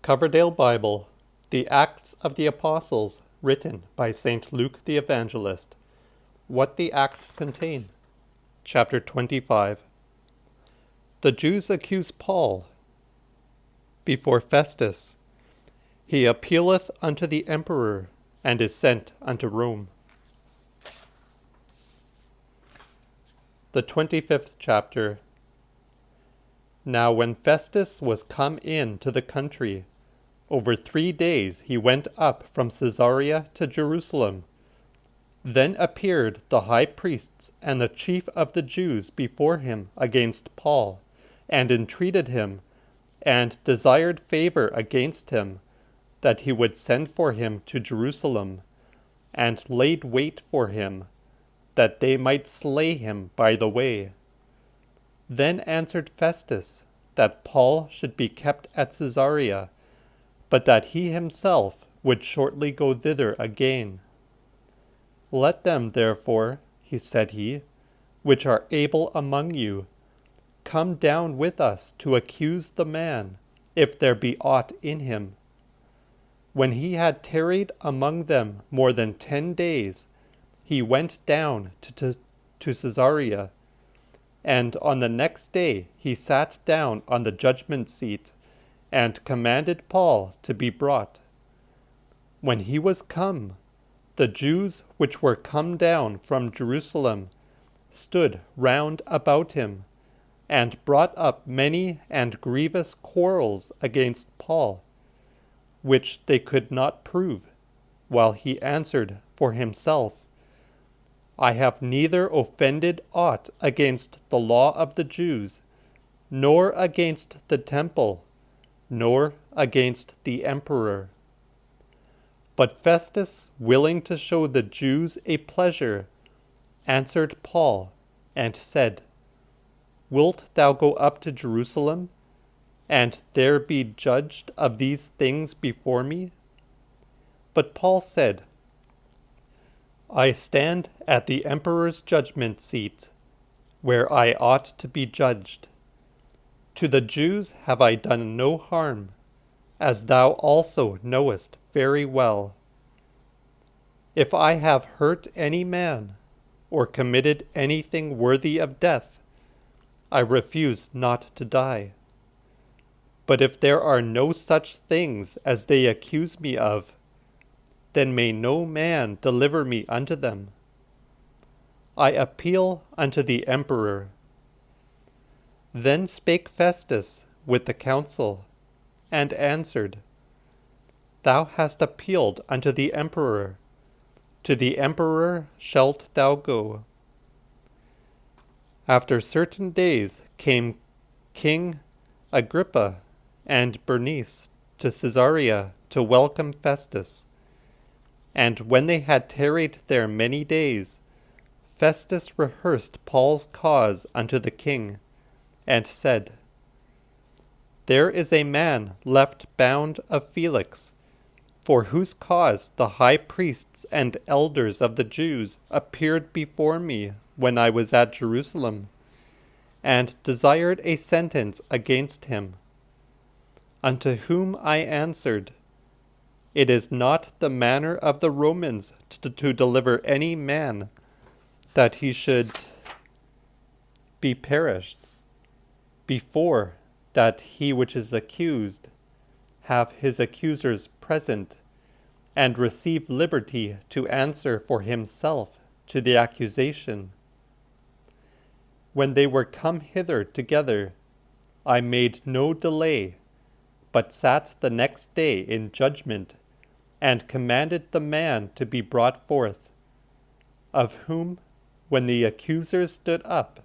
Coverdale Bible, the Acts of the Apostles, written by St. Luke the Evangelist. What the Acts contain. Chapter 25. The Jews accuse Paul before Festus. He appealeth unto the emperor, and is sent unto Rome. The 25th chapter. Now when Festus was come in to the country, over 3 days he went up from Caesarea to Jerusalem. Then appeared the high priests and the chief of the Jews before him against Paul, and entreated him, and desired favor against him, that he would send for him to Jerusalem, and laid wait for him, that they might slay him by the way. Then answered Festus, that Paul should be kept at Caesarea, but that he himself would shortly go thither again. Let them, therefore, said he, which are able among you, come down with us to accuse the man, if there be aught in him. When he had tarried among them more than 10 days, he went down to Caesarea, and on the next day he sat down on the judgment seat, and commanded Paul to be brought. When he was come, the Jews which were come down from Jerusalem stood round about him, and brought up many and grievous quarrels against Paul, which they could not prove, while he answered for himself, I have neither offended aught against the law of the Jews, nor against the temple, nor against the emperor. But Festus, willing to show the Jews a pleasure, answered Paul, and said, Wilt thou go up to Jerusalem, and there be judged of these things before me? But Paul said, I stand at the emperor's judgment seat, where I ought to be judged. To the Jews have I done no harm, as thou also knowest very well. If I have hurt any man, or committed anything worthy of death, I refuse not to die. But if there are no such things as they accuse me of, then may no man deliver me unto them. I appeal unto the emperor. Then spake Festus with the council, and answered, Thou hast appealed unto the emperor. To the emperor shalt thou go. After certain days came King Agrippa and Bernice to Caesarea to welcome Festus. And when they had tarried there many days, Festus rehearsed Paul's cause unto the king, and said, There is a man left bound of Felix, for whose cause the high priests and elders of the Jews appeared before me when I was at Jerusalem, and desired a sentence against him. Unto whom I answered, It is not the manner of the Romans to deliver any man, that he should be perished, before that he which is accused have his accusers present, and receive liberty to answer for himself to the accusation. When they were come hither together, I made no delay, but sat the next day in judgment, and commanded the man to be brought forth, of whom, when the accusers stood up,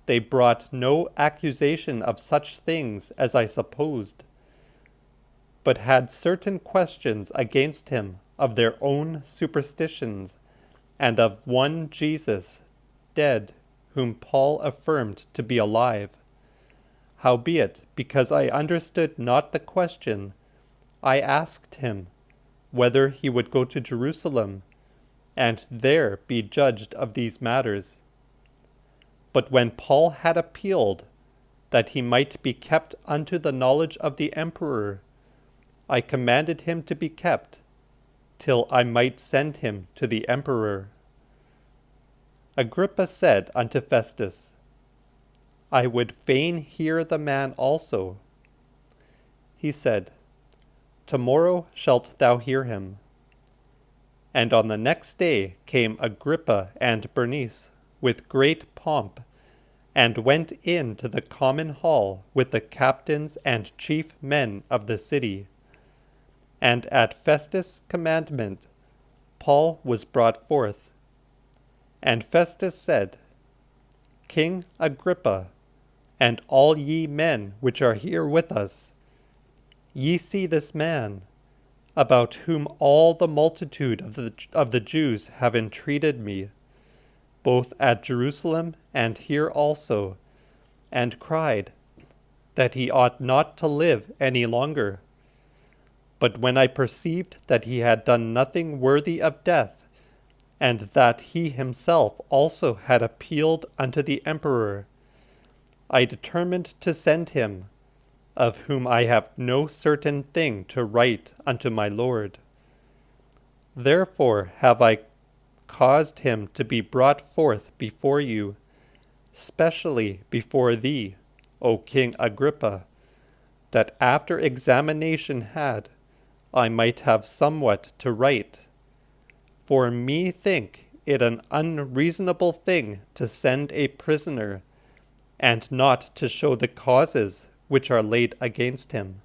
they brought no accusation of such things as I supposed, but had certain questions against him of their own superstitions, and of one Jesus dead, whom Paul affirmed to be alive. Howbeit, because I understood not the question, I asked him whether he would go to Jerusalem, and there be judged of these matters. But when Paul had appealed, that he might be kept unto the knowledge of the emperor, I commanded him to be kept, till I might send him to the emperor. Agrippa said unto Festus, I would fain hear the man also. He said, Tomorrow shalt thou hear him. And on the next day came Agrippa and Bernice with great pomp, and went in to the common hall with the captains and chief men of the city. And at Festus' commandment, Paul was brought forth. And Festus said, King Agrippa, and all ye men which are here with us, ye see this man, about whom all the multitude of the Jews have entreated me, both at Jerusalem and here also, and cried that he ought not to live any longer. But when I perceived that he had done nothing worthy of death, and that he himself also had appealed unto the emperor, I determined to send him, of whom I have no certain thing to write unto my Lord. Therefore have I caused him to be brought forth before you, specially before thee, O King Agrippa, that after examination had, I might have somewhat to write. For me think it an unreasonable thing to send a prisoner, and not to show the causes which are laid against him.